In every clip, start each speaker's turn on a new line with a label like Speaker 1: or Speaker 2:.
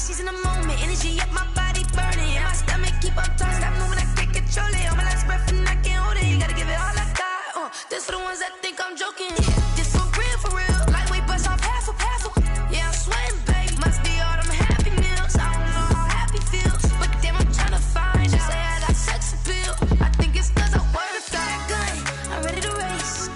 Speaker 1: she's in the moment. Energy up, my body burning. And my stomach keep up tossed. Stop moving, I can't control it. On my last breath and I can't hold it. You gotta give it all I got. This for the ones that think I'm joking. This for real, for real. Lightweight bust off half a. Yeah, I'm sweating, babe. Must be all them happy meals. I don't know how happy feels, but damn, I'm trying to find out. Say I got sex appeal. I think it's cause I work a gun. I'm ready to race.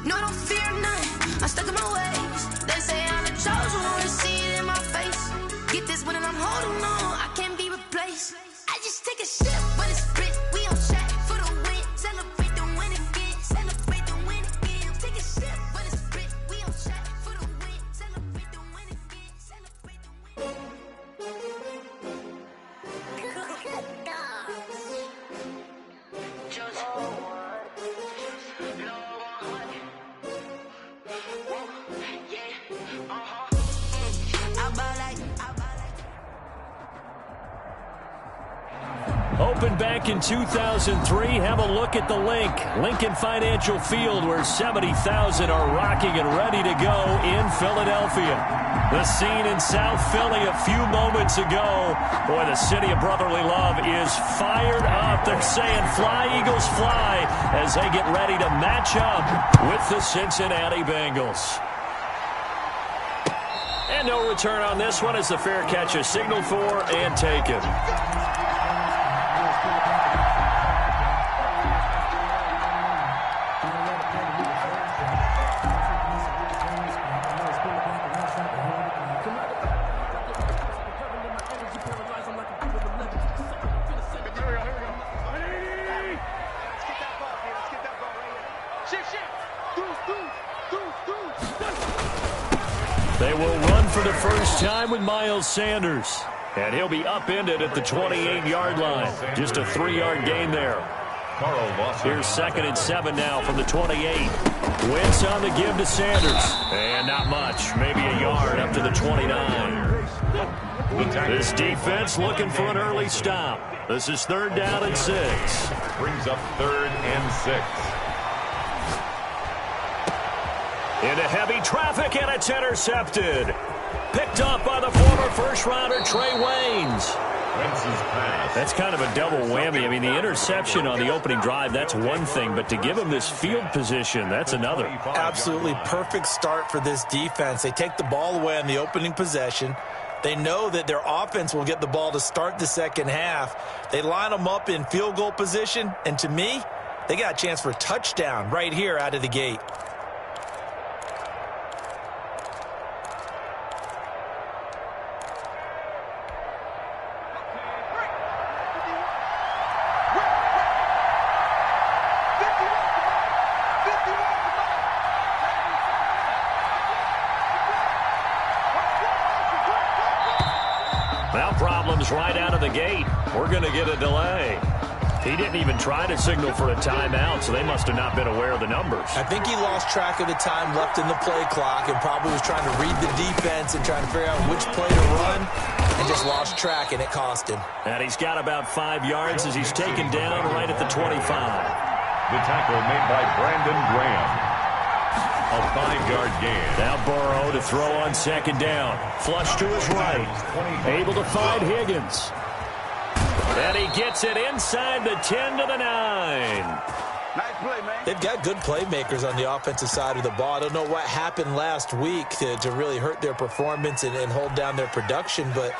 Speaker 1: No, I don't fear none. I'm stuck in my ways. They say I'm the chosen one. See it in my face. Get this when I'm holding on. I can't be replaced. I just take a sip when it's split. We on track for the win. Celebrate the win again. Celebrate the win again. Take a sip when it's split. We on track for the win. Celebrate the win again. Celebrate the win.
Speaker 2: Opened back in 2003. Have a look at the link. Lincoln Financial Field, where 70,000 are rocking and ready to go in Philadelphia. The scene in South Philly a few moments ago. Boy, the city of brotherly love is fired up. They're saying fly, Eagles, fly, as they get ready to match up with the Cincinnati Bengals. And no return on this one as the fair catch is signaled for and taken. They will run for the first time with Miles Sanders. And he'll be upended at the 28-yard line. Just a 3-yard gain there. Here's 2nd and 7 now from the 28. Wentz on the give to Sanders. And not much. Maybe a yard up to the 29. This defense looking for an early stop. This is 3rd down and 6.
Speaker 3: Brings up 3rd and 6.
Speaker 2: Into heavy traffic, and it's intercepted. Picked up by the former first-rounder Trey Waynes. That's kind of a double whammy. I mean, the interception on the opening drive, that's one thing, but to give him this field position, that's another.
Speaker 4: Absolutely perfect start for this defense. They take the ball away on the opening possession. They know that their offense will get the ball to start the second half. They line them up in field goal position, and to me, they got a chance for a touchdown right here out of the gate.
Speaker 2: Now problems right out of the gate. We're going to get a delay. He didn't even try to signal for a timeout, so they must have not been aware of the numbers.
Speaker 4: I think he lost track of the time left in the play clock and probably was trying to read the defense and trying to figure out which play to run and just lost track, and it cost him.
Speaker 2: And he's got about 5 yards as he's taken down right at the 25.
Speaker 3: The tackle made by Brandon Graham. A 5-yard gain.
Speaker 2: Now Burrow to throw on 2nd down. Flush to his right. Able to find Higgins. And he gets it inside the 10 to the 9.
Speaker 5: Nice play, man.
Speaker 4: They've got good playmakers on the offensive side of the ball. I don't know what happened last week to really hurt their performance and hold down their production, but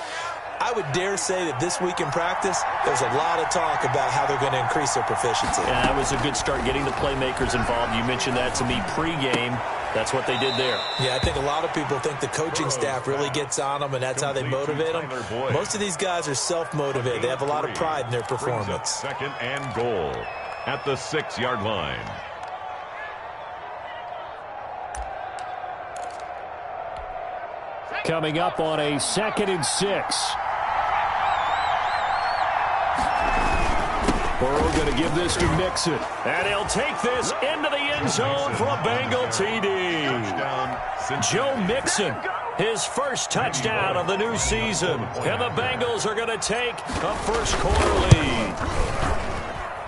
Speaker 4: I would dare say that this week in practice, there's a lot of talk about how they're going to increase their proficiency.
Speaker 2: Yeah, that was a good start getting the playmakers involved. You mentioned that to me pregame. That's what they did there.
Speaker 4: Yeah, I think a lot of people think the coaching staff really gets on them, and that's how they motivate them. Most of these guys are self-motivated. They have a lot of pride in their performance.
Speaker 3: 2nd and goal at the 6-yard line.
Speaker 2: Coming up on a 2nd and 6. Burrow going to give this to Mixon. And he'll take this into the end zone for a Bengal TD. Joe Mixon, his first touchdown of the new season. And the Bengals are going to take a first quarter lead.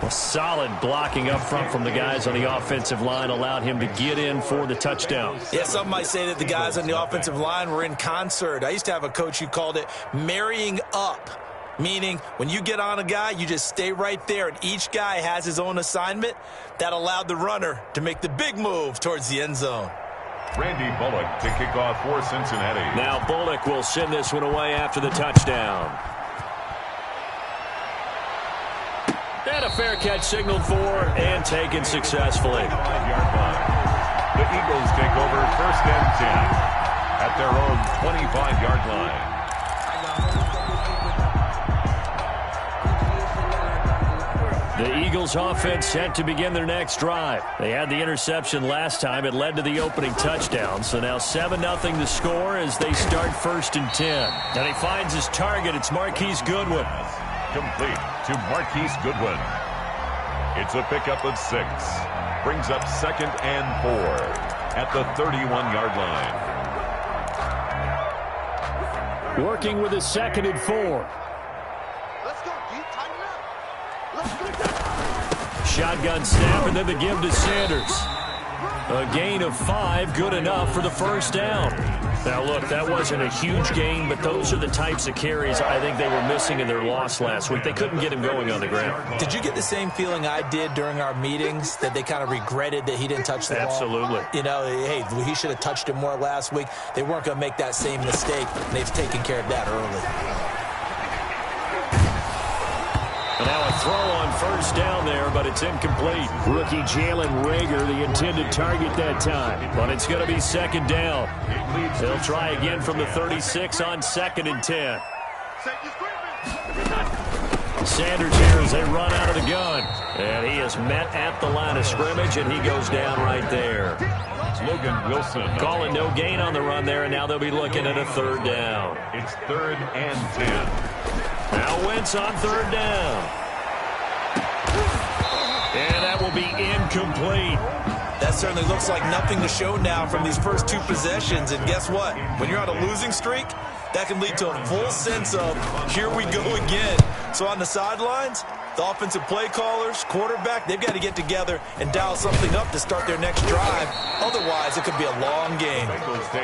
Speaker 2: A solid blocking up front from the guys on the offensive line allowed him to get in for the touchdown.
Speaker 4: Yeah, some might say that the guys on the offensive line were in concert. I used to have a coach who called it marrying up, meaning when you get on a guy, you just stay right there, and each guy has his own assignment. That allowed the runner to make the big move towards the end zone.
Speaker 3: Randy Bullock to kick off for Cincinnati.
Speaker 2: Now Bullock will send this one away after the touchdown. And a fair catch signaled for and taken successfully.
Speaker 3: 5-yard line. The Eagles take over 1st and 10 at their own 25-yard line.
Speaker 2: The Eagles offense set to begin their next drive. They had the interception last time. It led to the opening touchdown. So now 7-0 the score as they start 1st and 10. And he finds his target. It's Marquise Goodwin.
Speaker 3: Complete to Marquise Goodwin. It's a pickup of 6. Brings up 2nd and 4 at the 31-yard line.
Speaker 2: Working with a 2nd and 4.
Speaker 5: Let's go, D. Tighten up. Let's go.
Speaker 2: Shotgun snap and then the give to Sanders. A gain of 5, good enough for the 1st down. Now, look, that wasn't a huge gain, but those are the types of carries I think they were missing in their loss last week. They couldn't get him going on the ground.
Speaker 4: Did you get the same feeling I did during our meetings, that they kind of regretted that he didn't touch the ball?
Speaker 2: Absolutely.
Speaker 4: You know, hey, he should have touched it more last week. They weren't going to make that same mistake, and they've taken care of that early.
Speaker 2: And now a throw on 1st down there, but it's incomplete. Rookie Jalen Reagor, the intended target that time. But it's going to be 2nd down. They'll try again from the 36 on 2nd and 10. Sanders here as they run out of the gun. And he is met at the line of scrimmage, and he goes down right there.
Speaker 3: Logan Wilson.
Speaker 2: Calling no gain on the run there, and now they'll be looking at a 3rd down.
Speaker 3: It's 3rd and 10.
Speaker 2: Now Wentz on 3rd down. And that will be incomplete.
Speaker 4: That certainly looks like nothing to show now from these first 2 possessions. And guess what? When you're on a losing streak, that can lead to a full sense of, here we go again. So on the sidelines, the offensive play callers, quarterback, they've got to get together and dial something up to start their next drive. Otherwise, it could be a long game.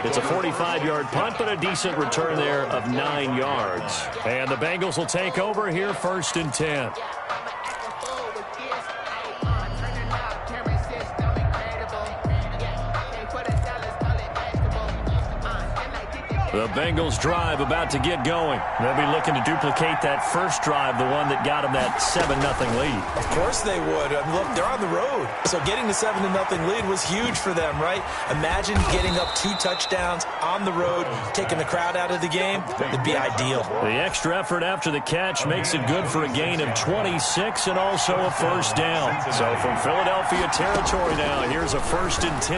Speaker 2: It's a 45-yard punt, but a decent return there of 9 yards. And the Bengals will take over here 1st and 10. The Bengals drive about to get going. They'll be looking to duplicate that first drive, the one that got them that 7-0 lead.
Speaker 4: Of course they would. I mean, look, they're on the road. So getting the 7-0 lead was huge for them, right? Imagine getting up 2 touchdowns on the road, taking the crowd out of the game. It'd be ideal.
Speaker 2: The extra effort after the catch makes it good for a gain of 26 and also a 1st down. So from Philadelphia territory now, here's a 1st and 10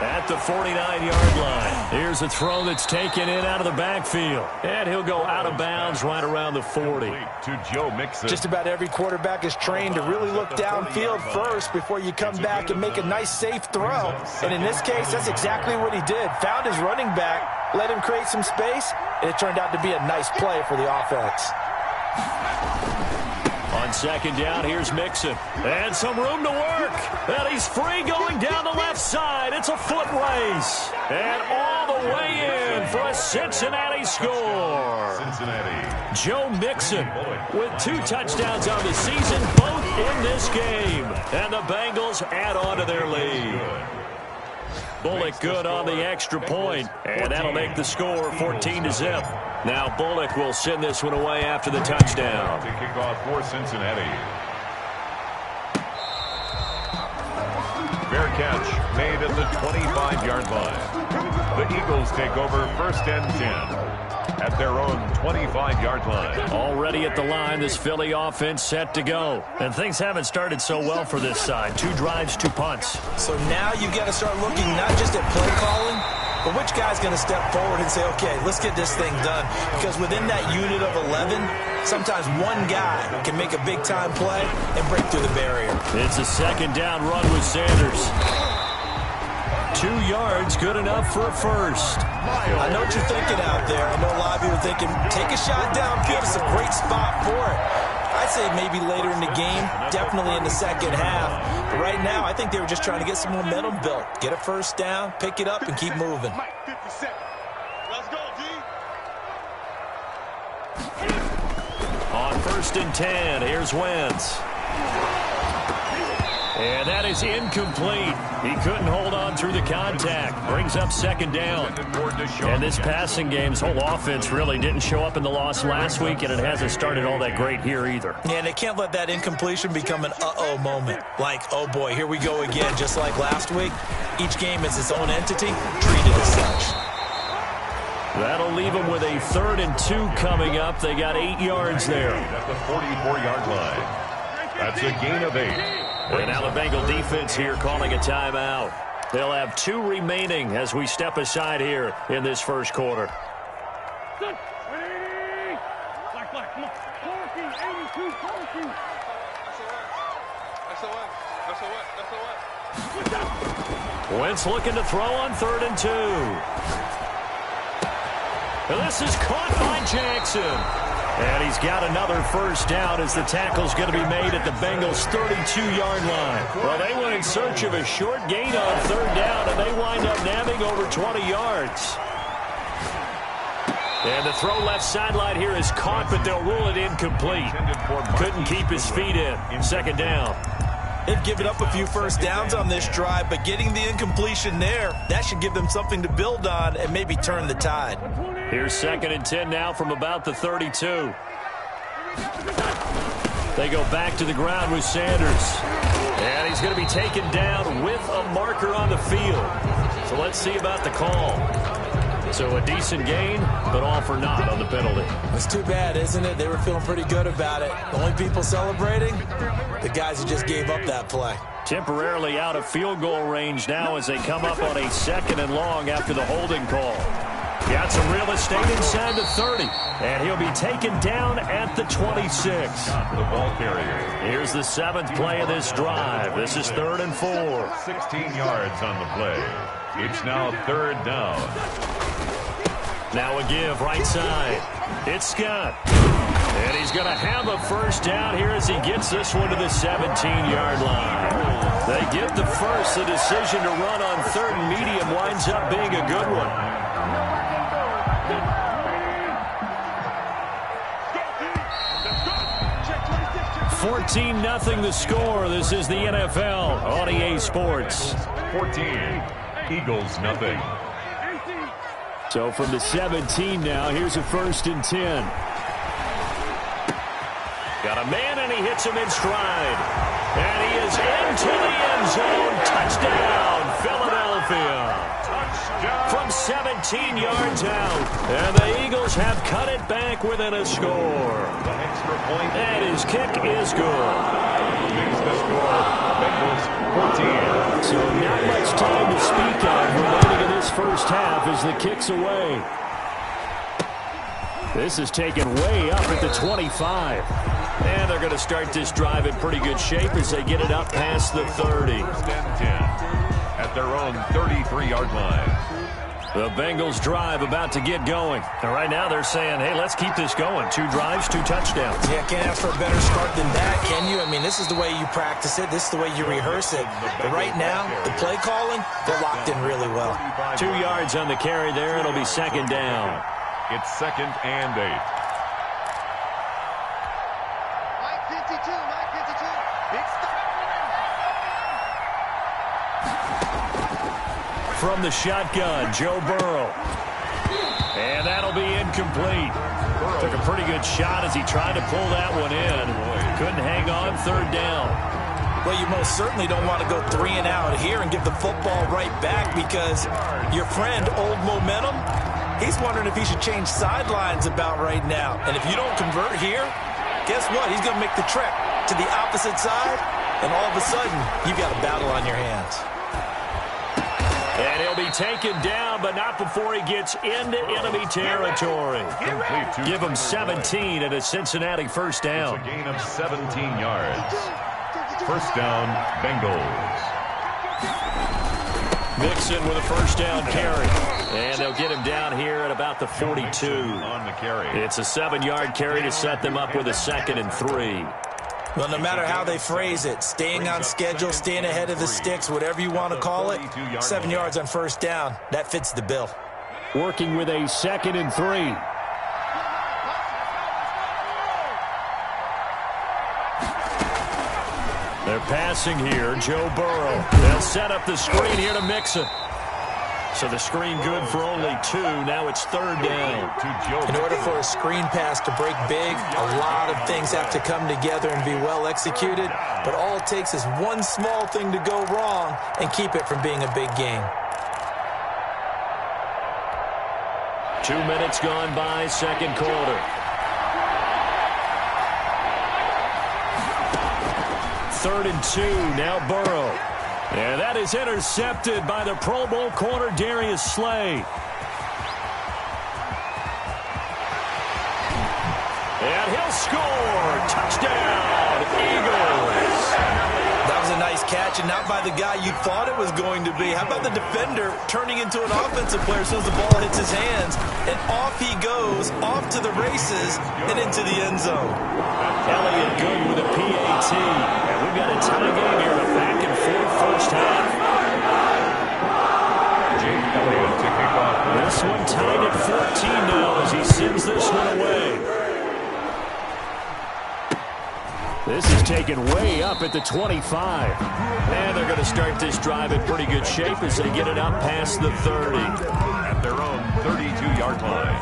Speaker 2: at the 49-yard line. Here's a throw that's taken in out of the backfield. And he'll go out of bounds right around the 40.
Speaker 3: To Joe Mixon.
Speaker 4: Just about every quarterback is trained to really look downfield first before you come back and make a nice, safe throw. And in this case, that's exactly what he did. Found his running back, let him create some space, and it turned out to be a nice play for the offense.
Speaker 2: On 2nd down, here's Mixon. And some room to work. And he's free going down the left side. It's a foot race. And all the way in for a Cincinnati score.
Speaker 3: Cincinnati.
Speaker 2: Joe Mixon with 2 touchdowns on the season, both in this game. And the Bengals add on to their lead. Bullock good on the extra point, and that'll make the score 14-0. Now Bullock will send this one away after the touchdown.
Speaker 3: To kick off for Cincinnati. Fair catch made at the 25-yard line. The Eagles take over 1st and 10 at their own 25-yard line.
Speaker 2: Already at the line, this Philly offense set to go. And things haven't started so well for this side. 2 drives, 2 punts.
Speaker 4: So now you've got to start looking not just at play calling, but which guy's going to step forward and say, okay, let's get this thing done. Because within that unit of 11, sometimes one guy can make a big-time play and break through the barrier.
Speaker 2: It's a 2nd down run with Sanders. 2 yards, good enough for a 1st.
Speaker 4: I know what you're thinking out there. I know a lot of you are thinking, take a shot downfield. It's a great spot for it. I'd say maybe later in the game, definitely in the second half. But right now, I think they were just trying to get some momentum built. Get a first down, pick it up, and keep moving.
Speaker 5: Let's go, D.
Speaker 2: On 1st and 10, here's Wentz. And that is incomplete. He couldn't hold on through the contact. Brings up 2nd down. And this passing game's whole offense really didn't show up in the loss last week, and it hasn't started all that great here either.
Speaker 4: Yeah, and they can't let that incompletion become an uh-oh moment. Like, oh boy, here we go again, just like last week. Each game is its own entity, treated as such.
Speaker 2: That'll leave them with a 3rd and 2 coming up. They got 8 yards there.
Speaker 3: At the 44-yard line. That's a gain of 8.
Speaker 2: And now the Bengal defense here calling a timeout. They'll have 2 remaining as we step aside here in this first quarter. Wentz looking to throw on 3rd and 2. This is caught by Jackson. And he's got another first down as the tackle's going to be made at the Bengals' 32-yard line. Well, they went in search of a short gain on 3rd down, and they wind up nabbing over 20 yards. And the throw left sideline here is caught, but they'll rule it incomplete. Couldn't keep his feet in. 2nd down.
Speaker 4: They've given up a few first downs on this drive, but getting the incompletion there, that should give them something to build on and maybe turn the tide.
Speaker 2: Here's 2nd and 10 now from about the 32. They go back to the ground with Sanders. And he's going to be taken down with a marker on the field. So let's see about the call. So a decent gain, but all for naught on the penalty.
Speaker 4: It's too bad, isn't it? They were feeling pretty good about it. The only people celebrating, the guys who just gave up that play.
Speaker 2: Temporarily out of field goal range now as they come up on a 2nd and long after the holding call. Got some real estate inside the 30. And he'll be taken down at the 26.
Speaker 3: The ball carrier.
Speaker 2: Here's the 7th play of this drive. This is 3rd and 4.
Speaker 3: 16 yards on the play. It's now 3rd down.
Speaker 2: Now a give right side. It's Scott. And he's going to have a first down here as he gets this one to the 17-yard line. They get the first. The decision to run on 3rd and medium winds up being a good one. 14-0 the score. This is the NFL on EA Sports.
Speaker 3: 14. Eagles nothing.
Speaker 2: So from the 17 now, here's a 1st and 10. Got a man, and he hits him in stride. And he is into the end zone. Touchdown, Philadelphia. Touchdown. From 17 yards out. And the Eagles have cut it back within a score.
Speaker 3: The extra point.
Speaker 2: And his kick is good.
Speaker 3: Makes the score. Bengals 14.
Speaker 2: So not much time to speak of remaining in this first half as the kick's away. This is taken way up at the 25. And they're going to start this drive in pretty good shape as they get it up past the 30.
Speaker 3: 1st and 10 at their own 33-yard line.
Speaker 2: The Bengals drive about to get going. And right now they're saying, hey, let's keep this going. 2 drives, 2 touchdowns.
Speaker 4: Yeah, can't ask for a better start than that, can you? I mean, this is the way you practice it. This is the way you rehearse it. But right now, the play calling, they're locked in really well.
Speaker 2: 2 yards on the carry there. It'll be 2nd down.
Speaker 3: It's 2nd and 8.
Speaker 5: Mike 52, Mike 52. Big stop.
Speaker 2: From the shotgun, Joe Burrow. And that'll be incomplete. Took a pretty good shot as he tried to pull that one in. Couldn't hang on. 3rd down.
Speaker 4: Well, you most certainly don't want to go 3 and out here and give the football right back because your friend, Old Momentum, he's wondering if he should change sidelines about right now. And if you don't convert here, guess what? He's going to make the trek to the opposite side, and all of a sudden, you've got a battle on your hands.
Speaker 2: And he'll be taken down, but not before he gets into enemy territory. Give him 17 and a Cincinnati first down.
Speaker 3: It's a gain of 17 yards. First down, Bengals.
Speaker 2: Mixon with a first down carry. And they'll get him down here at about the 42.
Speaker 3: On the carry.
Speaker 2: It's a 7-yard carry to set them up with a 2nd and 3.
Speaker 4: Well, no matter how they phrase it, staying on schedule, staying ahead of the sticks, whatever you want to call it, 7 yards on first down, that fits the bill.
Speaker 2: Working with a 2nd and 3. They're passing here, Joe Burrow. They'll set up the screen here to Mixon. So the screen good for only 2. Now it's 3rd down.
Speaker 4: In order for a screen pass to break big, a lot of things have to come together and be well executed. But all it takes is one small thing to go wrong and keep it from being a big game.
Speaker 2: 2 minutes gone by, second quarter. 3rd and 2, now Burrow. And that is intercepted by the Pro Bowl corner, Darius Slay. And he'll score. Touchdown, Eagles.
Speaker 4: That was a nice catch, and not by the guy you thought it was going to be. How about the defender turning into an offensive player as soon as the ball hits his hands? And off he goes, off to the races, and into the end zone.
Speaker 2: Elliott good with a PAT. And we've got a tie game here, a back and forth first half.
Speaker 3: Elliott to kick off.
Speaker 2: This one tied at 14 now as he sends this one away. This is taken way up at the 25. And they're going to start this drive in pretty good shape as they get it up past the 30.
Speaker 3: At their own 32-yard line.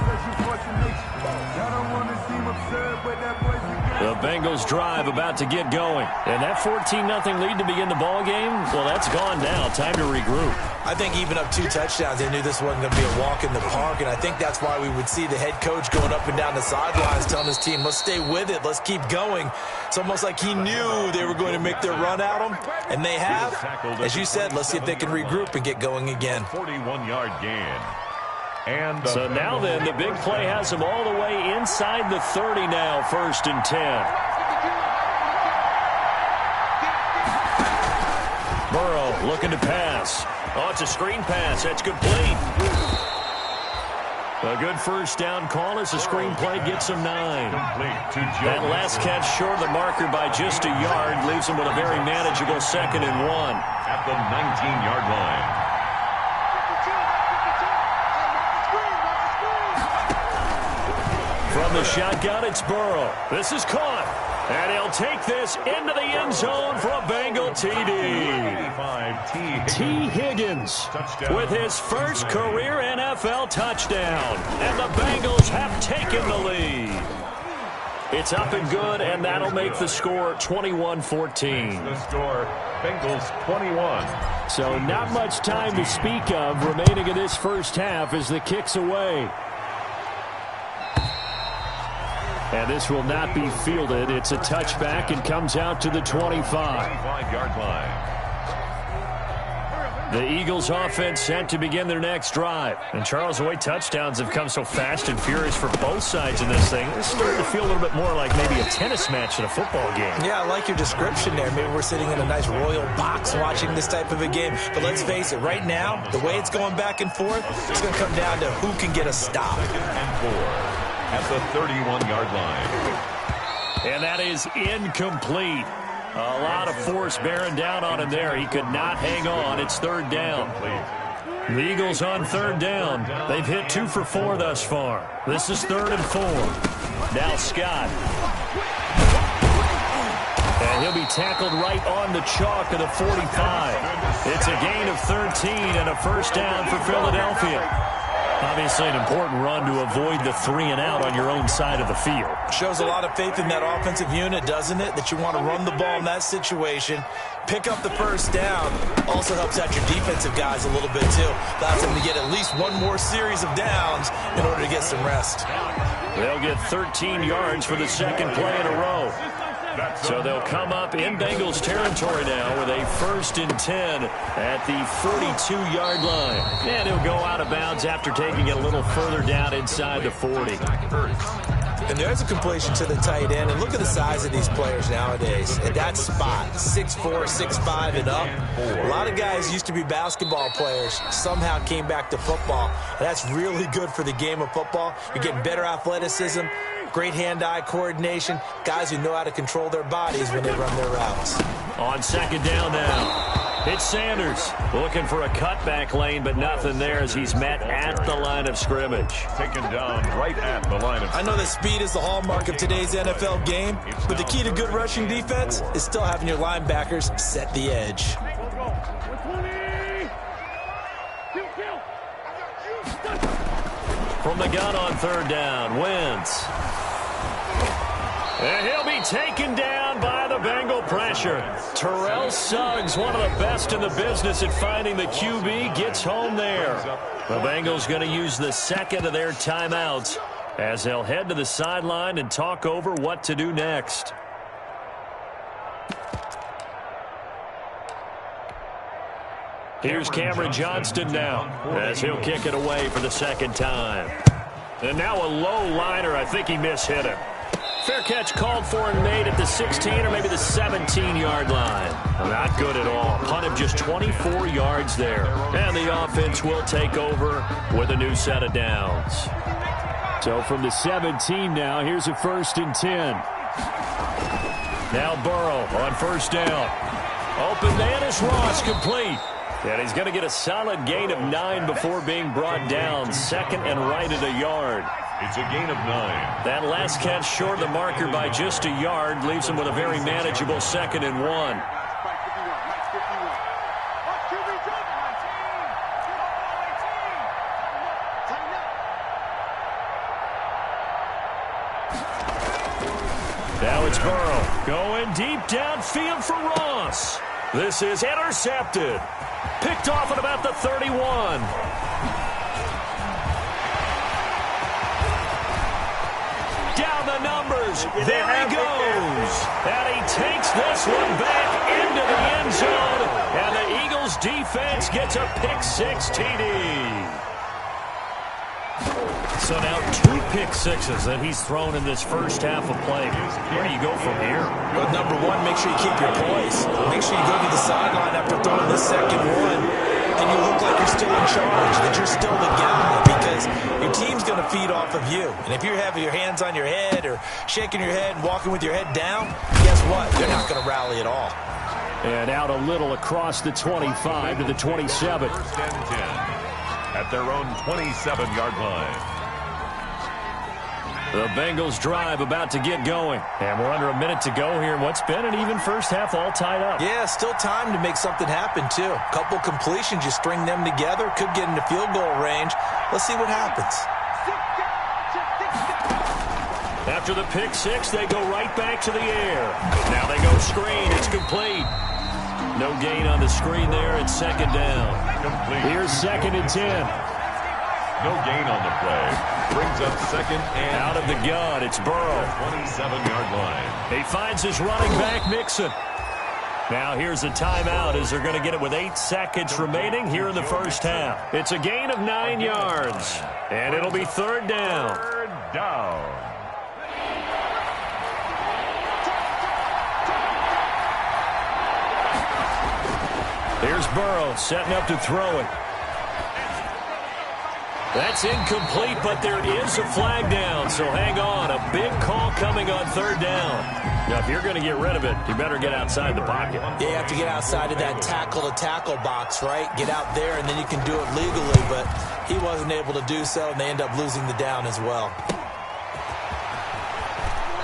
Speaker 2: The Bengals drive about to get going. And that 14-0 lead to begin the ball game, well, that's gone now. Time to regroup.
Speaker 4: I think even up 2 touchdowns, they knew this wasn't going to be a walk in the park, and I think that's why we would see the head coach going up and down the sidelines telling his team, let's stay with it, let's keep going. It's almost like he knew they were going to make their run at him, and they have. As you said, let's see if they can regroup and get going again.
Speaker 3: 41-yard gain. And
Speaker 2: so now then, the big play has him all the way inside the 30 now, 1st and 10. Burrow looking to pass. Oh, it's a screen pass. That's complete. A good first down call as the screen play gets him 9. That last catch short of the marker by just a yard leaves him with a very manageable 2nd and 1.
Speaker 3: At the 19-yard line.
Speaker 2: From the shotgun, it's Burrow. This is caught. And he'll take this into the end zone for a Bengal TD. T. Higgins with his first career NFL touchdown. And the Bengals have taken the lead. It's up and good, and that'll make the score 21-14.
Speaker 3: The score, Bengals 21.
Speaker 2: So not much time to speak of remaining in this first half as the kick's away. And this will not be fielded. It's a touchback and comes out to the 25-yard
Speaker 3: line.
Speaker 2: The Eagles offense set to begin their next drive. And Charles, the way touchdowns have come so fast and furious for both sides in this thing, it's starting to feel a little bit more like maybe a tennis match than a football game.
Speaker 4: Yeah, I like your description there. Maybe we're sitting in a nice royal box watching this type of a game. But let's face it, right now, the way it's going back and forth, it's going to come down to who can get a stop.
Speaker 3: And 4. At the 31-yard line.
Speaker 2: And that is incomplete. A lot of force bearing down on him there. He could not hang on. It's 3rd down. The Eagles on 3rd down. They've hit 2 for 4 thus far. This is 3rd and 4. Now Scott. And he'll be tackled right on the chalk of the 45. It's a gain of 13 and a first down for Philadelphia. Obviously an important run to avoid the 3-and-out on your own side of the field.
Speaker 4: Shows a lot of faith in that offensive unit, doesn't it? That you want to run the ball in that situation, pick up the first down. Also helps out your defensive guys a little bit, too. Allows them to get at least one more series of downs in order to get some rest.
Speaker 2: They'll get 13 yards for the second play in a row. So they'll come up in Bengals territory now with a 1st and 10 at the 42-yard line. And he'll go out of bounds after taking it a little further down inside the 40.
Speaker 4: And there's a completion to the tight end. And look at the size of these players nowadays. At that spot, 6'4", 6'5", and up. A lot of guys used to be basketball players, somehow came back to football. And that's really good for the game of football. You're getting better athleticism, great hand-eye coordination, guys who know how to control their bodies when they run their routes.
Speaker 2: On second down now. It's Sanders looking for a cutback lane, but nothing there as he's met at the line of scrimmage.
Speaker 3: Taken down right at the line of scrimmage.
Speaker 4: I know that speed is the hallmark of today's NFL game, but the key to good rushing defense is still having your linebackers set the edge.
Speaker 2: From the gun on third down, Wentz. And he'll be taken down by the Bengal pressure. Terrell Suggs, one of the best in the business at finding the QB, gets home there. The Bengals going to use the second of their timeouts as they'll head to the sideline and talk over what to do next. Here's Cameron Johnston now as he'll kick it away for the second time. And now a low liner. I think he mishit him. Fair catch called for and made at the 16 or maybe the 17-yard line. Not good at all. Punt him just 24 yards there. And the offense will take over with a new set of downs. So from the 17 now, here's a 1st and 10. Now Burrow on first down. Open man is Ross, complete. And he's going to get a solid gain of 9 before being brought down. Second and right at a yard.
Speaker 3: It's a gain of 9.
Speaker 2: That last catch short of the marker by just a yard leaves him with a very manageable 2nd and 1. Now it's Burrow going deep downfield for Ross. This is intercepted. Picked off at about the 31. Down the numbers. There he goes. And he takes this one back into the end zone. And the Eagles defense gets a pick-6 TD. So now 2 pick-6s that he's thrown in this first half of play. Where do you go from here?
Speaker 4: Well, number one, make sure you keep your poise. Make sure you go to the sideline after throwing the second one, and you look like you're still in charge, that you're still the guy, because your team's going to feed off of you. And if you're having your hands on your head or shaking your head and walking with your head down, guess what? They're not going to rally at all.
Speaker 2: And out a little across the 25 to the 27.
Speaker 3: 1st and 10 at their own 27-yard line.
Speaker 2: The Bengals drive about to get going. And we're under a minute to go here in what's been an even first half, all tied up.
Speaker 4: Yeah, still time to make something happen, too. Couple completions, you string them together, could get into field goal range. Let's see what happens.
Speaker 2: After the pick-6, they go right back to the air. Now they go screen. It's complete. No gain on the screen there. It's 2nd down.
Speaker 3: Complete.
Speaker 2: Here's 2nd and 10.
Speaker 3: No gain on the play. Brings up 2nd and
Speaker 2: out of the gun. It's Burrow.
Speaker 3: 27-yard line.
Speaker 2: He finds his running back, Mixon. Now here's a timeout as they're going to get it with 8 seconds remaining here in the first half. It's a gain of 9 yards. And it'll be 3rd down.
Speaker 3: 3rd down.
Speaker 2: Here's Burrow setting up to throw it. That's incomplete, but there is a flag down, so hang on. A big call coming on 3rd down. Now, if you're going to get rid of it, you better get outside the pocket.
Speaker 4: Yeah, you have to get outside of that tackle-to-tackle box, right? Get out there, and then you can do it legally, but he wasn't able to do so, and they end up losing the down as well.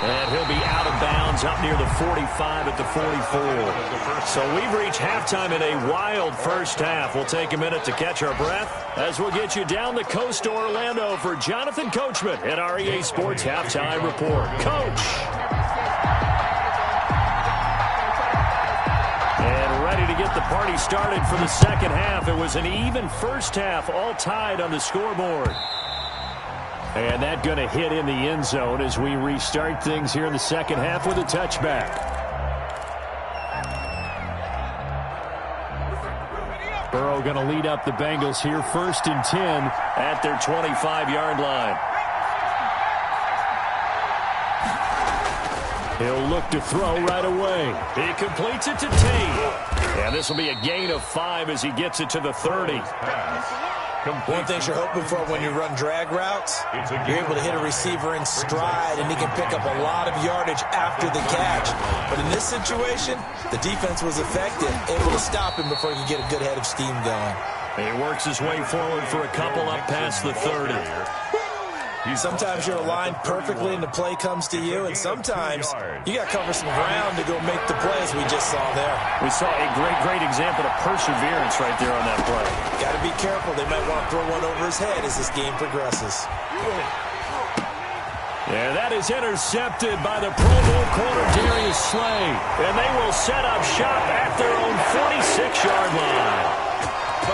Speaker 2: And he'll be out of bounds up near the 45 at the 44. So we've reached halftime in a wild first half. We'll take a minute to catch our breath as we'll get you down the coast to Orlando for Jonathan Coachman at our EA Sports Halftime Report. Coach! And ready to get the party started for the second half. It was an even first half, all tied on the scoreboard. And that going to hit in the end zone as we restart things here in the second half with a touchback. Burrow going to lead up the Bengals here, 1st and 10 at their 25-yard line. He'll look to throw right away. He completes it to Tate. And this will be a gain of 5 as he gets it to the 30.
Speaker 4: One thing you're hoping for when you run drag routes, you're able to hit a receiver in stride, and he can pick up a lot of yardage after the catch. But in this situation, the defense was effective, able to stop him before he could get a good head of steam going.
Speaker 2: He works his way forward for a couple up past the 30.
Speaker 4: Sometimes you're aligned perfectly and the play comes to you, and sometimes you got to cover some ground to go make the play, as we just saw there.
Speaker 2: We saw a great example of perseverance right there on that play.
Speaker 4: Got to be careful. They might want to throw one over his head as this game progresses.
Speaker 2: Yeah, that is intercepted by the Pro Bowl corner Darius Slay. And they will set up shop at their own 46-yard line.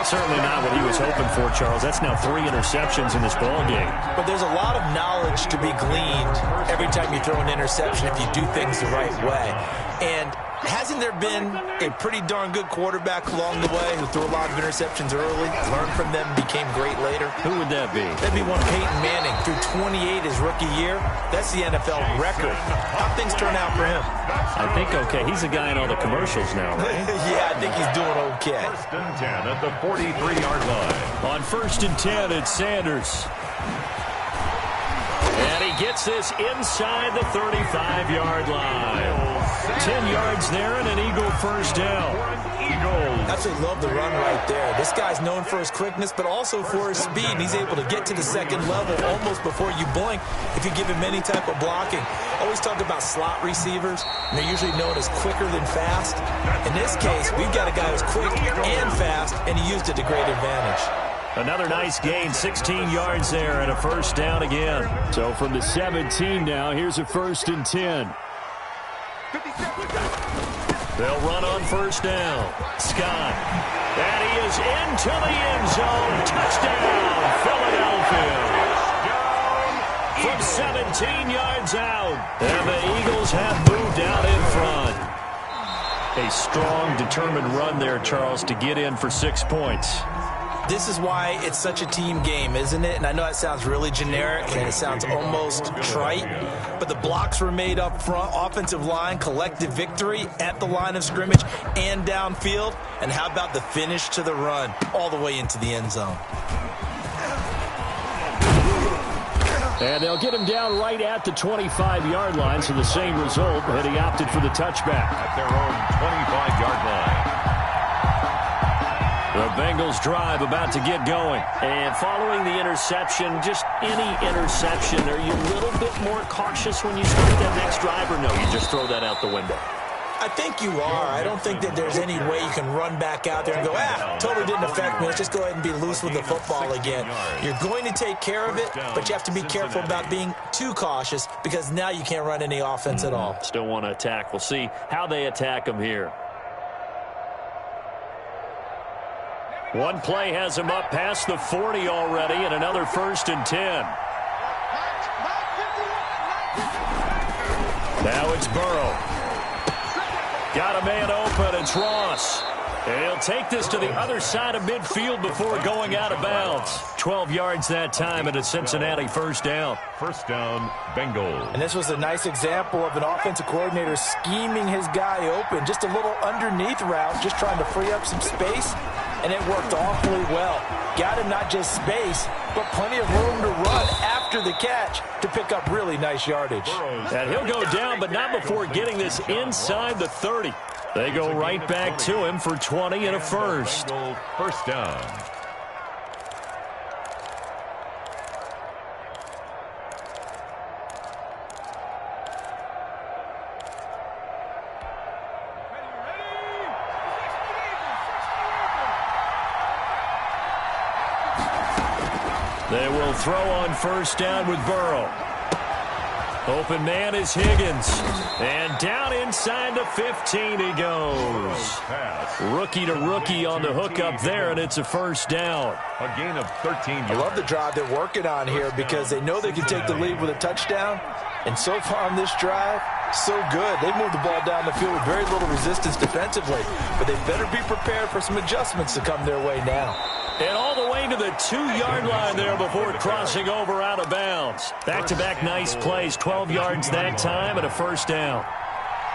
Speaker 2: Certainly not what he was hoping for, Charles. That's now 3 interceptions in this ball game.
Speaker 4: But there's a lot of knowledge to be gleaned every time you throw an interception if you do things the right way. And hasn't there been a pretty darn good quarterback along the way who threw a lot of interceptions early, learned from them, and became great later?
Speaker 2: Who would that be?
Speaker 4: That'd be one Peyton Manning. Threw 28 his rookie year. That's the NFL record. How'd things turn out for him?
Speaker 2: I think okay. He's a guy in all the commercials now, right?
Speaker 4: Yeah, I think he's doing okay.
Speaker 3: 1st and 10 at the 43-yard line.
Speaker 2: On 1st and 10, it's Sanders. And he gets this inside the 35-yard line. 10 yards there and an Eagle first down.
Speaker 4: Absolutely love the run right there. This guy's known for his quickness, but also for his speed. And he's able to get to the second level almost before you blink if you give him any type of blocking. Always talk about slot receivers, and they're usually known as quicker than fast. In this case, we've got a guy who's quick and fast, and he used it to great advantage.
Speaker 2: Another nice gain, 16 yards there, and a first down again. So from the 17 now, here's a 1st and 10. They'll run on first down. Scott. And he is into the end zone. Touchdown, Philadelphia. From 17 yards out. And the Eagles have moved out in front. A strong, determined run there, Charles, to get in for 6 points.
Speaker 4: This is why it's such a team game, isn't it? And I know that sounds really generic and it sounds almost trite, but the blocks were made up front, offensive line, collective victory at the line of scrimmage and downfield. And how about the finish to the run all the way into the end zone?
Speaker 2: And they'll get him down right at the 25-yard line, so the same result, but he opted for the touchback.
Speaker 3: At their own 25-yard line.
Speaker 2: The Bengals drive about to get going. And following the interception, just any interception, are you a little bit more cautious when you start that next drive, or no, you just throw that out the window?
Speaker 4: I think you are. I don't think that there's any way you can run back out there and go, totally didn't affect me. Let's just go ahead and be loose with the football again. You're going to take care of it, but you have to be careful about being too cautious because now you can't run any offense at all.
Speaker 2: Still want to attack. We'll see how they attack them here. One play has him up past the 40 already, and another 1st and 10. Now it's Burrow. Got a man open. It's Ross. And he'll take this to the other side of midfield before going out of bounds. 12 yards that time, and a Cincinnati first down.
Speaker 3: First down, Bengals.
Speaker 4: And this was a nice example of an offensive coordinator scheming his guy open. Just a little underneath route, just trying to free up some space. And it worked awfully well. Got him not just space, but plenty of room to run after the catch to pick up really nice yardage.
Speaker 2: And he'll go down, but not before getting this inside the 30. They go right back to him for 20 and a first.
Speaker 3: First down.
Speaker 2: They will throw on first down with Burrow. Open man is Higgins. And down inside the 15 he goes. Rookie to rookie on the hook up there, and it's a first down.
Speaker 3: A gain of 13 yards.
Speaker 4: I love the drive they're working on here because they know they can take the lead with a touchdown. And so far on this drive, so good. They moved the ball down the field with very little resistance defensively. But they better be prepared for some adjustments to come their way now.
Speaker 2: And all the way Running to the 2-yard line there before crossing over out of bounds. Back-to-back nice plays, 12 yards that time and a first down.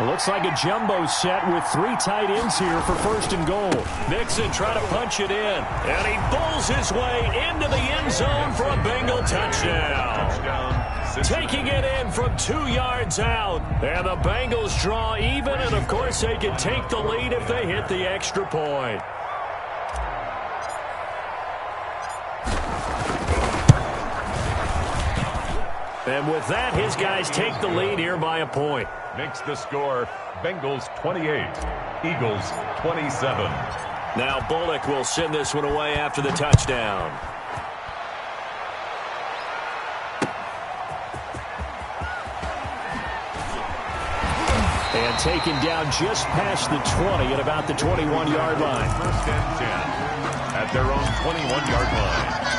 Speaker 2: It looks like a jumbo set with 3 tight ends here for first and goal. Mixon trying to punch it in, and he bowls his way into the end zone for a Bengal touchdown. Taking it in from 2 yards out, and the Bengals draw even, and of course they can take the lead if they hit the extra point. And with that, his guys take the lead here by a point.
Speaker 3: Makes the score Bengals 28, Eagles 27.
Speaker 2: Now Bullock will send this one away after the touchdown. And taken down just past the 20 at about the 21-yard line.
Speaker 3: First and 10 at their own 21-yard line.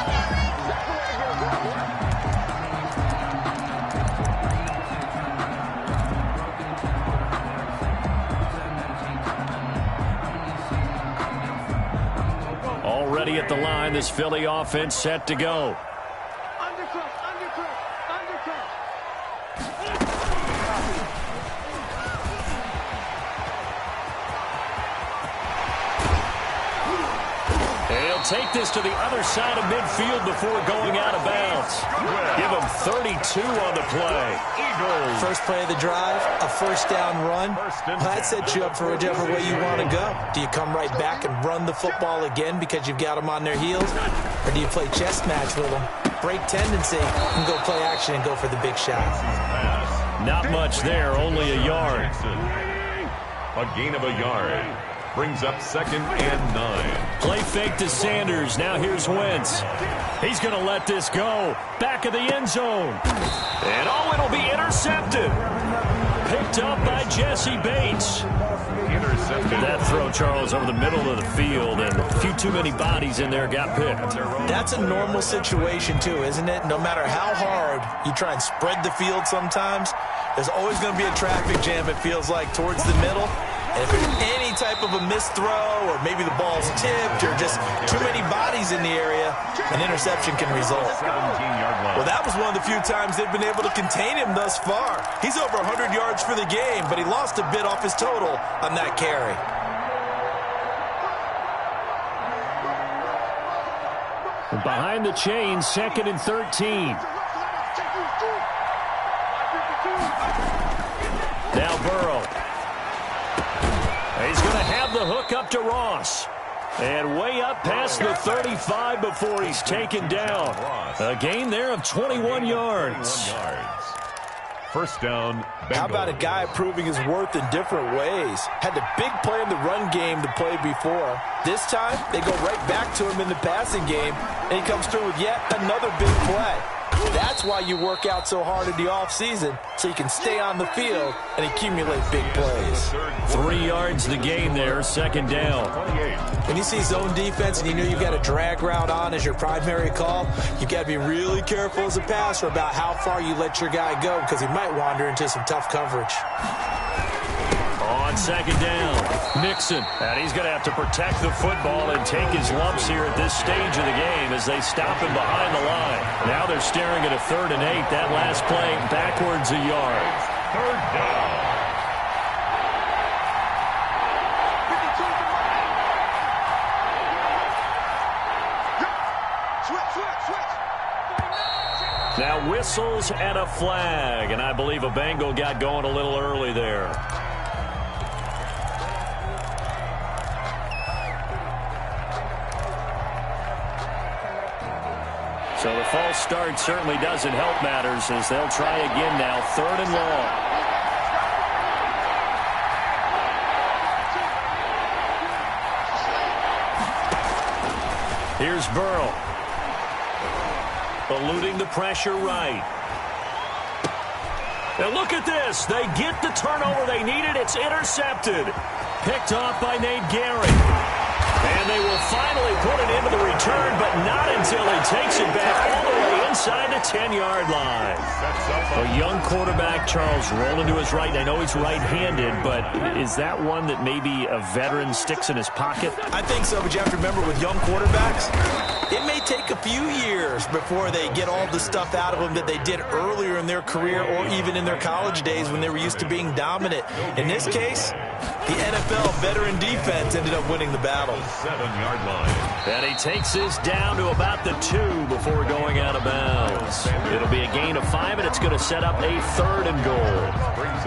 Speaker 2: Already at the line, this Philly offense set to go. He'll take this to the other side of midfield before going out of bounds. Give him 32 on the play. Eagles.
Speaker 4: First play of the drive, a first down run. That sets you up for whichever way you want to go. Do you come right back and run the football again because you've got them on their heels? Or do you play chess match with them, break tendency, and go play action and go for the big shot?
Speaker 2: Not much there, only a yard.
Speaker 3: A gain of a yard. Brings up 2nd and 9.
Speaker 2: Play fake to Sanders. Now here's Wentz. He's going to let this go. Back of the end zone. And it'll be intercepted. Picked up by Jesse Bates.
Speaker 3: Intercepted.
Speaker 2: That throw, Charles, over the middle of the field, and a few too many bodies in there got picked.
Speaker 4: That's a normal situation, too, isn't it? No matter how hard you try and spread the field sometimes, there's always going to be a traffic jam, it feels like, towards the middle. And if there's any type of a missed throw, or maybe the ball's tipped, or just too many bodies in the area, an interception can result.
Speaker 3: 17-yard line.
Speaker 4: Well, that was one of the few times they've been able to contain him thus far. He's over 100 yards for the game, but he lost a bit off his total on that carry.
Speaker 2: Behind the chain, 2nd and 13. Now Burrow. He's going to have the hook up to Ross. And way up past the 35 before he's taken down. A gain there of 21 yards.
Speaker 3: First down, Bengals.
Speaker 4: How about a guy proving his worth in different ways? Had the big play in the run game to play before. This time, they go right back to him in the passing game, and he comes through with yet another big play. That's why you work out so hard in the offseason, so you can stay on the field and accumulate big plays.
Speaker 2: 3 yards the gain there, 2nd down.
Speaker 4: When you see zone defense and you know you've got a drag route on as your primary call, you've got to be really careful as a passer about how far you let your guy go because he might wander into some tough coverage.
Speaker 2: On 2nd down, Mixon. And he's going to have to protect the football and take his lumps here at this stage of the game as they stop him behind the line. Now they're staring at a 3rd and 8. That last play backwards a yard.
Speaker 3: 3rd down.
Speaker 2: Now whistles and a flag, and I believe a Bengal got going a little early there. So the false start certainly doesn't help matters as they'll try again now, 3rd and long. Here's Burrow. Eluding the pressure right. And look at this. They get the turnover they needed. It's intercepted. Picked off by Nate Gehring. And they will finally put it into the return, but not until he takes it back all the way inside the 10-yard line. A young quarterback, Charles, rolling to his right. I know he's right-handed, but is that one that maybe a veteran sticks in his pocket?
Speaker 4: I think so, but you have to remember with young quarterbacks, it may take a few years before they get all the stuff out of them that they did earlier in their career or even in their college days when they were used to being dominant. In this case, the NFL veteran defense ended up winning the battle.
Speaker 3: 7-yard line.
Speaker 2: And he takes this down to about the 2 before going out of bounds. It'll be a gain of 5, and it's going to set up a 3rd and goal.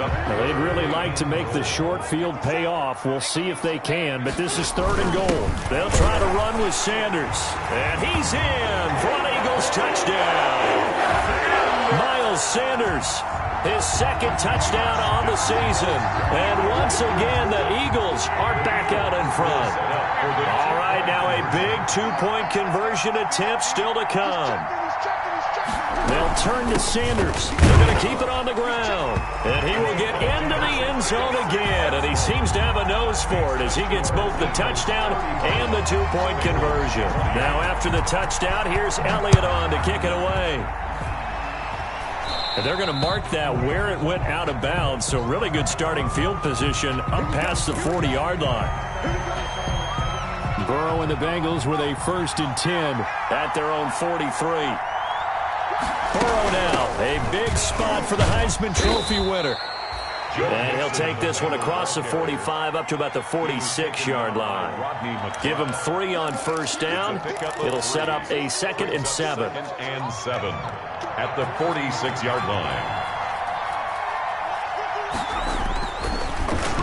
Speaker 2: Now, they'd really like to make the short field pay off. We'll see if they can, but this is 3rd and goal. They'll try to run with Sanders. And he's in for an Eagles touchdown. Miles Sanders, his 2nd touchdown on the season. And once again, the Eagles are back out in front. All right, now a big 2-point conversion attempt still to come. They'll turn to Sanders. They're going to keep it on the ground. And he will get into the end zone again. And he seems to have a nose for it as he gets both the touchdown and the 2-point conversion. Now after the touchdown, here's Elliott on to kick it away. And they're going to mark that where it went out of bounds. So really good starting field position up past the 40-yard line. Burrow and the Bengals with a 1st and 10 at their own 43. Burrow now, a big spot for the Heisman Trophy winner. And he'll take this one across the 45 up to about the 46-yard line. Give him 3 on 1st down. It'll set up a 2nd and 7.
Speaker 3: 2nd and 7 at the 46-yard line.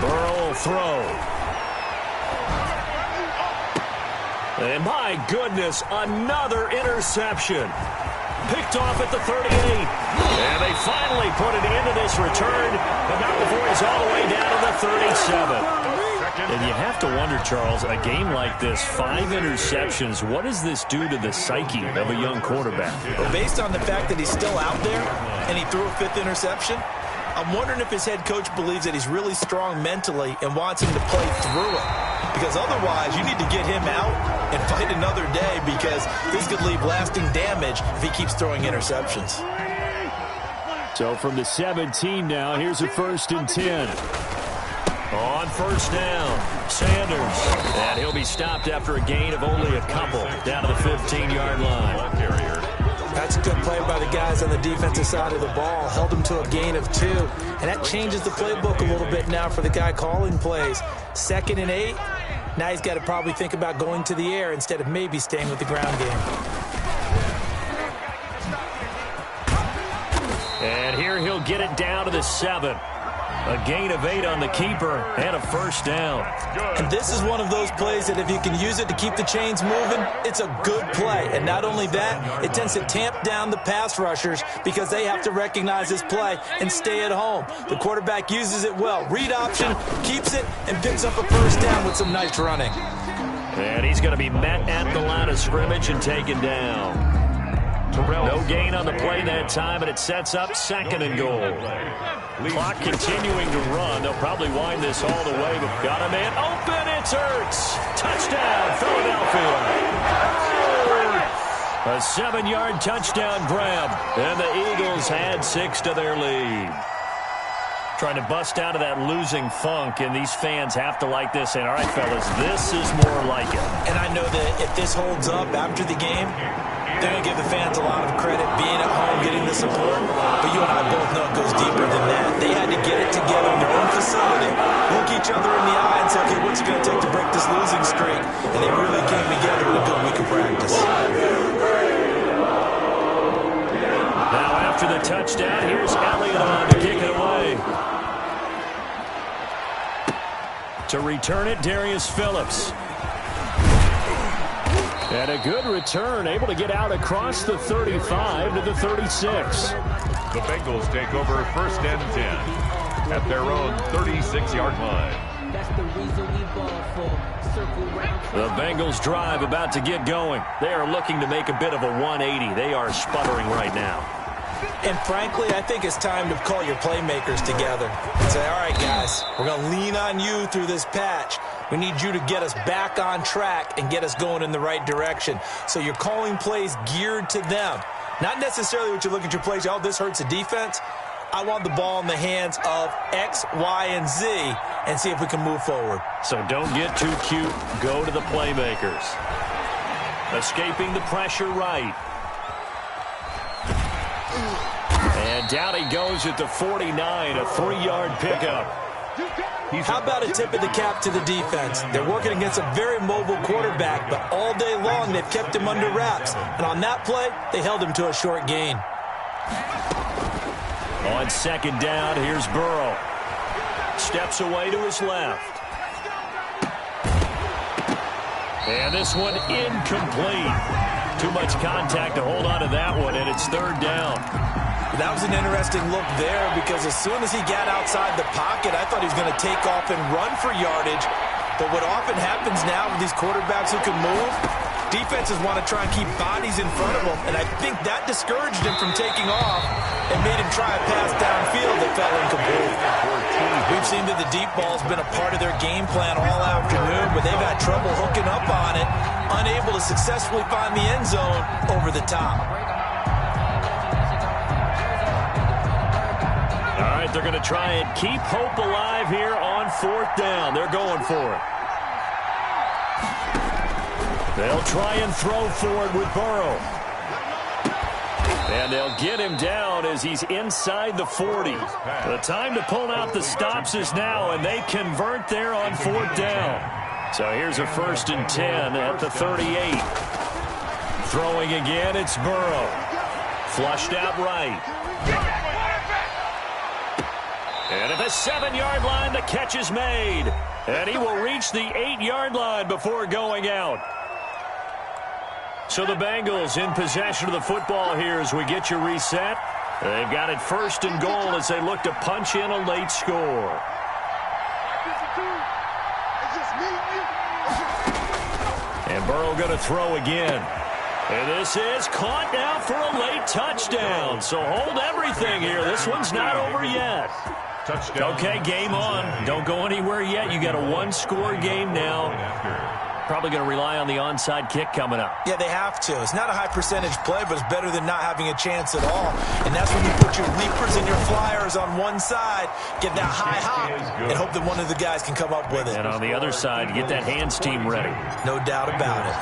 Speaker 2: Burrow will throw. And my goodness, another interception. Picked off at the 38. And they finally put it into this return, but not before he's all the way down to the 37. And you have to wonder, Charles, a game like this, 5 interceptions, what does this do to the psyche of a young quarterback?
Speaker 4: Well, based on the fact that he's still out there and he threw a 5th interception, I'm wondering if his head coach believes that he's really strong mentally and wants him to play through it. Because otherwise, you need to get him out and fight another day because this could leave lasting damage if he keeps throwing interceptions.
Speaker 2: So from the 17 now, here's a 1st and 10. On 1st down, Sanders. And he'll be stopped after a gain of only a couple down to the 15-yard line.
Speaker 4: That's a good play by the guys on the defensive side of the ball. Held him to a gain of 2. And that changes the playbook a little bit now for the guy calling plays. 2nd and 8. Now he's got to probably think about going to the air instead of maybe staying with the ground game.
Speaker 2: And here he'll get it down to the 7. A gain of 8 on the keeper and a 1st down.
Speaker 4: And this is one of those plays that if you can use it to keep the chains moving, it's a good play. And not only that, it tends to tamp down the pass rushers because they have to recognize this play and stay at home. The quarterback uses it well. Read option, keeps it, and picks up a 1st down with some nice running.
Speaker 2: And he's going to be met at the line of scrimmage and taken down. No gain on the play that time, and it sets up 2nd and goal. Clock continuing to run. They'll probably wind this all the way, but got a man open. It's Ertz. Touchdown, Philadelphia. A 7-yard touchdown grab, and the Eagles add 6 to their lead. Trying to bust out of that losing funk, and these fans have to like this. And all right, fellas, this is more like it.
Speaker 4: And I know that if this holds up after the game, they're going to give the fans a lot of credit being at home, getting the support. But you and I both know it goes deeper than that. They had to get it together in their own facility, look each other in the eye and say, okay, what's it going to take to break this losing streak? And they really came together in a good week of practice.
Speaker 2: Now after the touchdown, here's Elliott on to kick it away. To return it, Darius Phillips. And a good return, able to get out across the 35 to the 36.
Speaker 3: The Bengals take over 1st and 10 at their own 36-yard line.
Speaker 6: That's the reason we ball for. Circle round.
Speaker 2: The Bengals drive about to get going. They are looking to make a bit of a 180. They are sputtering right now.
Speaker 4: And frankly, I think it's time to call your playmakers together and say, all right, guys, we're going to lean on you through this patch. We need you to get us back on track and get us going in the right direction. So you're calling plays geared to them. Not necessarily what you look at your plays, oh, this hurts the defense. I want the ball in the hands of X, Y, and Z and see if we can move forward.
Speaker 2: So don't get too cute. Go to the playmakers. Escaping the pressure right. And down he goes at the 49, a 3-yard pickup.
Speaker 4: How about a tip of the cap to the defense? They're working against a very mobile quarterback, but all day long they've kept him under wraps. And on that play, they held him to a short gain.
Speaker 2: On second down, here's Burrow. Steps away to his left. And this one incomplete. Too much contact to hold on to that one, and it's third down.
Speaker 4: That was an interesting look there because as soon as he got outside the pocket, I thought he was going to take off and run for yardage. But what often happens now with these quarterbacks who can move, defenses want to try and keep bodies in front of them, and I think that discouraged him from taking off and made him try a pass downfield that fell incomplete. We've seen that the deep ball's been a part of their game plan all afternoon, but they've had trouble hooking up on it, unable to successfully find the end zone over the top.
Speaker 2: All right, they're going to try and keep hope alive here on fourth down. They're going for it. They'll try and throw for it with Burrow. And they'll get him down as he's inside the 40. The time to pull out the stops is now, and they convert there on fourth down. So here's a 1st and 10 at the 38. Throwing again, it's Burrow. Flushed out right. And at the 7-yard line, the catch is made. And he will reach the 8-yard line before going out. So the Bengals in possession of the football here as we get you reset. They've got it 1st and goal as they look to punch in a late score. And Burrow going to throw again. And this is caught now for a late touchdown. So hold everything here. This one's not over yet. Touchdown. Okay, game on. Don't go anywhere yet. You got a 1-score game now. Probably going to rely on the onside kick coming up.
Speaker 4: Yeah, they have to. It's not a high percentage play, but it's better than not having a chance at all. And that's when you put your leapers and your flyers on one side, get that high hop, and hope that one of the guys can come up with it.
Speaker 2: And on the other side, get that hands team ready.
Speaker 4: No doubt about it.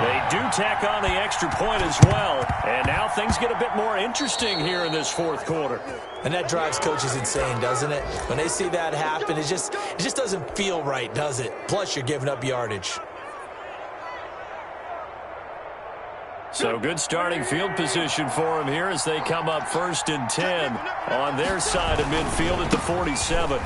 Speaker 2: They do tack on the extra point as well. And now things get a bit more interesting here in this fourth quarter.
Speaker 4: And that drives coaches insane, doesn't it? When they see that happen, it just doesn't feel right, does it? Plus, you're giving up yardage.
Speaker 2: So good starting field position for him here as they come up 1st and 10 on their side of midfield at the 47.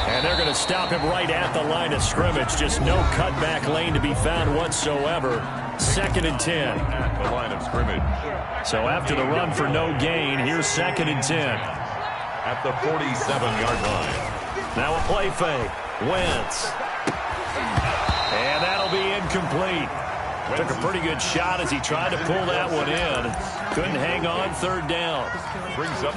Speaker 2: And they're going to stop him right at the line of scrimmage. Just no cutback lane to be found whatsoever. 2nd and 10.
Speaker 3: At the line of scrimmage.
Speaker 2: So after the run for no gain, here's 2nd and 10.
Speaker 3: At the 47-yard line.
Speaker 2: Now a play fake. Wentz. And that'll be incomplete. Took a pretty good shot as he tried to pull that one in. Couldn't hang on 3rd down.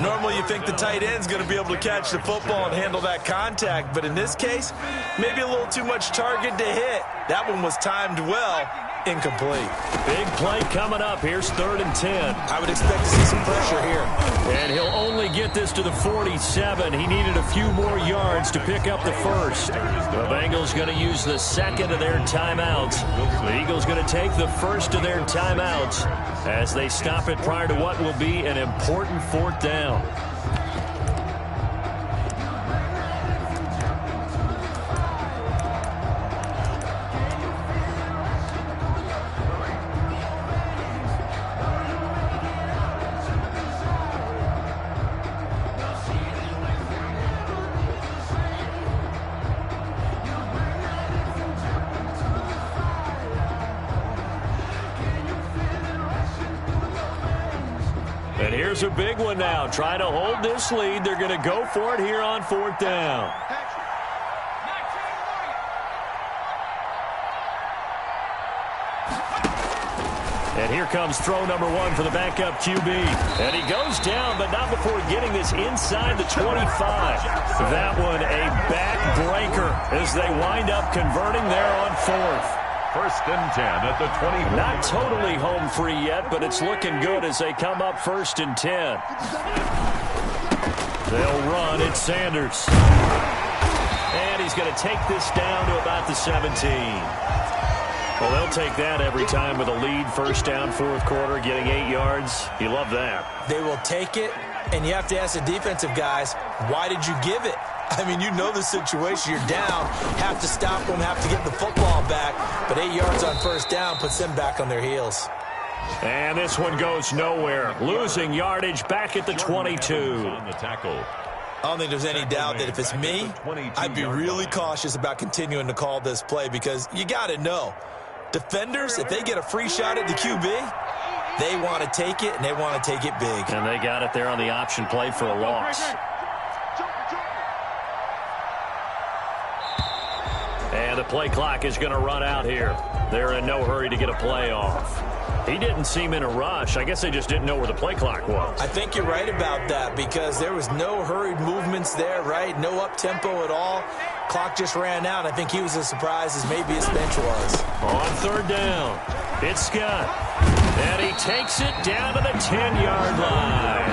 Speaker 4: Normally you think the tight end's going to be able to catch the football and handle that contact, but in this case, maybe a little too much target to hit. That one was timed well. Incomplete.
Speaker 2: Big play coming up. Here's 3rd and 10.
Speaker 4: I would expect to see some pressure here.
Speaker 2: And he'll only get this to the 47. He needed a few more yards to pick up the first. The Bengals going to use the 2nd of their timeouts. The Eagles going to take the 1st of their timeouts as they stop it prior to what will be an important 4th down. And here's a big one now. Trying to hold this lead. They're going to go for it here on 4th down. And here comes throw number 1 for the backup QB. And he goes down, but not before getting this inside the 25. That one a backbreaker as they wind up converting there on 4th.
Speaker 3: First and 10 at the 20.
Speaker 2: Not totally home free yet, but it's looking good as they come up first and 10. They'll run. It's Sanders. And he's going to take this down to about the 17. Well, they'll take that every time with a lead. First down, fourth quarter, getting 8 yards. You love that.
Speaker 4: They will take it, and you have to ask the defensive guys, why did you give it? I mean, you know the situation. You're down, have to stop them, have to get the football back. But 8 yards on first down puts them back on their heels.
Speaker 2: And this one goes nowhere. Losing yardage back at the 22.
Speaker 3: On the tackle.
Speaker 4: I don't think there's any doubt that if it's me, I'd be really cautious about continuing to call this play because you got to know, defenders, if they get a free shot at the QB, they want to take it, and they want to take it big.
Speaker 2: And they got it there on the option play for a loss. And the play clock is going to run out here. They're in no hurry to get a play off. He didn't seem in a rush. I guess they just didn't know where the play clock was.
Speaker 4: I think you're right about that because there was no hurried movements there, right? No up-tempo at all. Clock just ran out. I think he was as surprised as maybe his bench was.
Speaker 2: On third down, it's Scott. And he takes it down to the 10-yard line.